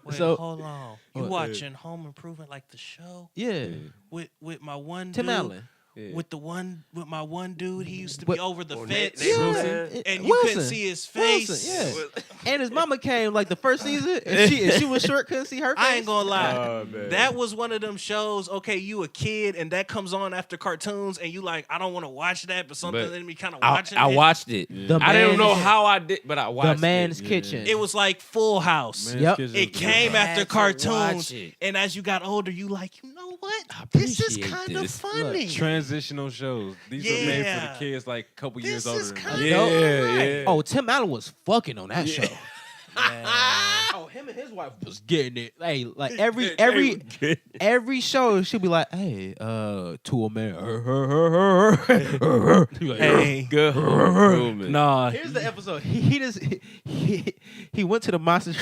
Wait, So- hold on. You What? watching Home Improvement like the show Yeah, with my one Tim dude, Allen. with my one dude. He used to What- be over the Oh, fence. Nate Yeah, Wilson? And you Wilson. couldn't see his face. Wilson, yeah. And his mama came like the first season, and she was short, couldn't see her face. I ain't gonna lie. Oh, man. That was one of them shows. Okay, you a kid, and that comes on after cartoons, and you like, I don't want to watch that, but something But in me kind of I watching I it. watched it. The I didn't know Man's- how I did, but I watched The Man's it. Kitchen. It was like Full House. Man's Yep. Kitchen It is came good. after had to watch cartoons, it. and as you got older, you like, you know what? I This is appreciate kind of this. funny. Transitional shows. These are made for Yeah. the kids like a couple This years older is than kinda us. Yeah, alright. yeah. Oh, Tim Allen was fucking on that show. Yeah. Oh, him and his wife was getting it. Hey, like every show she'll be like, "Hey, to a man." He like, Hey, Good home improvement. nah. Here's the episode. He went to the monster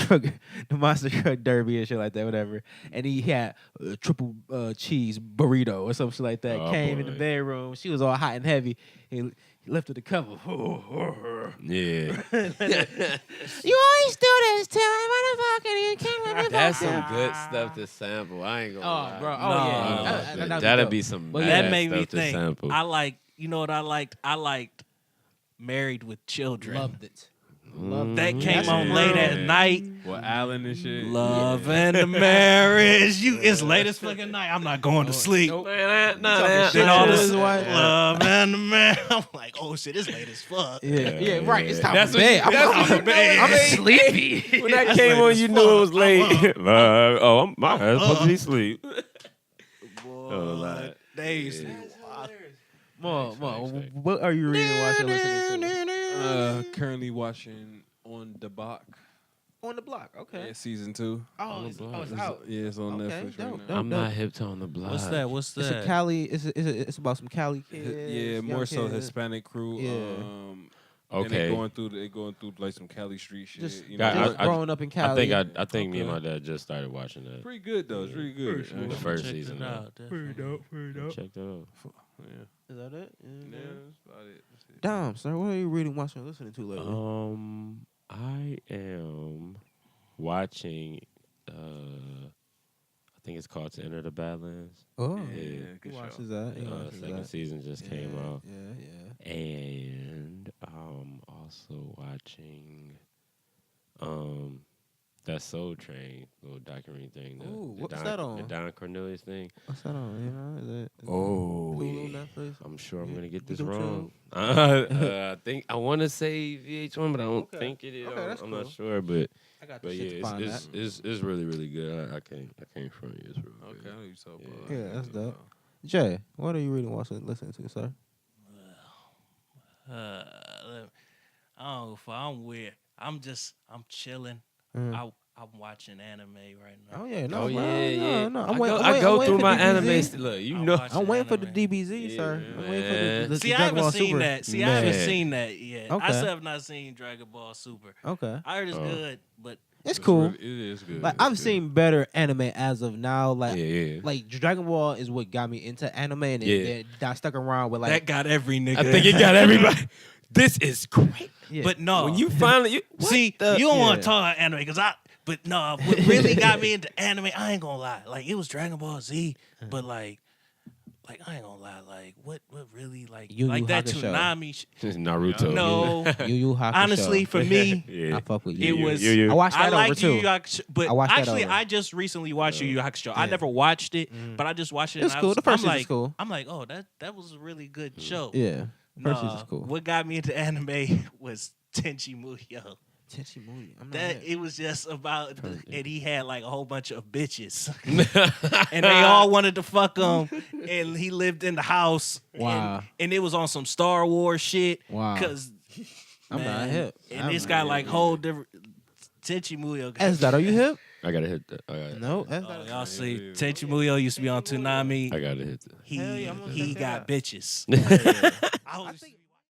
truck derby and shit like that, whatever. And he had a triple cheese burrito or something like that. Oh, Came in the boy. bedroom. She was all hot and heavy. He lifted the cover. Yeah. You always do this to me, motherfucker. You can't let me That's fuck some you. good stuff to sample. I ain't gonna lie. Oh, bro. Oh, No. yeah. That'd be some Well, mad That made me stuff to think. sample. I like, you know what I liked? I liked Married with Children. Loved it. Loved That it. came That's on a late girl. at night. With Allen and shit. Love and the marriage. It's late as fucking night. I'm not going to sleep. Nope. Man, Talking Then all to this his wife. love and the man. I'm like, oh shit, it's late as fuck. Yeah, right. It's time That's for what bed. you- that's I'm what you- I'm sleepy. When that That's came late on, as you knew it was fuck. late. My ass supposed to be asleep. Boy, Oh, like, they used to- Mo, Facts. what are you reading, watching, listening to? Currently watching On the Block. On the block. Okay. Yeah, season 2. Oh, it's out. Yeah, it's on Okay, Netflix dope, right now. dope. I'm not hip to on the block. What's that? What's It's a that? Cali. It's about some Cali kids. Yeah, young more so kids. Hispanic crew. Yeah. And Okay. they going through like some Cali street shit. Just, you Yeah, know, just growing up in Cali. I think me and Okay. my dad just started watching that. pretty good though. It's really good. The actually. first Check season. it though. out. Pretty dope. Pretty dope. Check that out. Yeah. Is that it? Yeah, that's about it. That's it. Dom, sir, what are you reading, watching, listening to lately? I am watching. I think it's called To Enter the Badlands. Oh, Yeah. good who show. watches that? He watches Second that. season just came out. Yeah. And also watching that Soul Train little documentary thing. Ooh, the what's Don, that on? The Don Cornelius thing. What's that on? You know, is it Oh, Hulu, Netflix? I'm sure I'm gonna get this YouTube? wrong. I think I want to say VH1, but I don't Okay. think it is. Okay, that's I'm cool. not sure, but I got the yeah, shit to find that. it's really really good. I can't front you. It's really Okay, I good. know you talking Yeah. about. Yeah, that's dope. Jay, what are you reading, watching, listening to, sir? I don't know if I'm weird. I'm chilling. Mm. I'm watching anime right now. Oh yeah, no, Oh bro, yeah. no. I go through my anime. Look, you I'm know. watching I'm waiting for the anime. DBZ, Yeah, sir. I'm waiting man. for the See, I Dragon haven't Ball seen Super. that. See, I haven't Man. seen that yet. Okay. I still have not seen Dragon Ball Super. Okay, I heard it's Oh. good, but it's cool. It is good. Like It's I've good. seen better anime as of now. Like Yeah. like Dragon Ball is what got me into anime, and Yeah. then I stuck around with like that got every nigga. I think it got everybody. This is great. yeah. But no, When you finally see, the- you don't want yeah. to talk about anime because But no, what really got me into anime, I ain't gonna lie. Like it was Dragon Ball Z, but like I ain't gonna lie. Like what really like Yu Yu like that Hakusho. Tsunami. Naruto. No, Yu Yu Hakusho. honestly, for me, Yeah. I fuck with it you. was. I watched I that over liked Yu too. Yu Hakusho, but I watched that actually, over. I just recently watched Yu Yu Hakusho. I Yeah. never watched it, Mm. but I just watched it. It's and cool. The first I'm season's like, cool. I'm like, oh, that was a really good show. Yeah, the first Nah, season's cool. What got me into anime was Tenchi Muyo. Tenchi Muyo. I'm not That yet. it was just about, Trying to and he had like a whole bunch of bitches, and they all wanted to fuck him, and he lived in the house. Wow. And it was on some Star Wars shit. Wow. Cause I'm not man, hip. and I'm it's not got hip. like whole different Tenchi Muyo. S dot, are you hip? I gotta hit that. I gotta No, S Oh, dot. y'all see, Tenchi Muyo used to be on Toonami. hit that. He Hell yeah, I'm gonna he check that got out. bitches. I was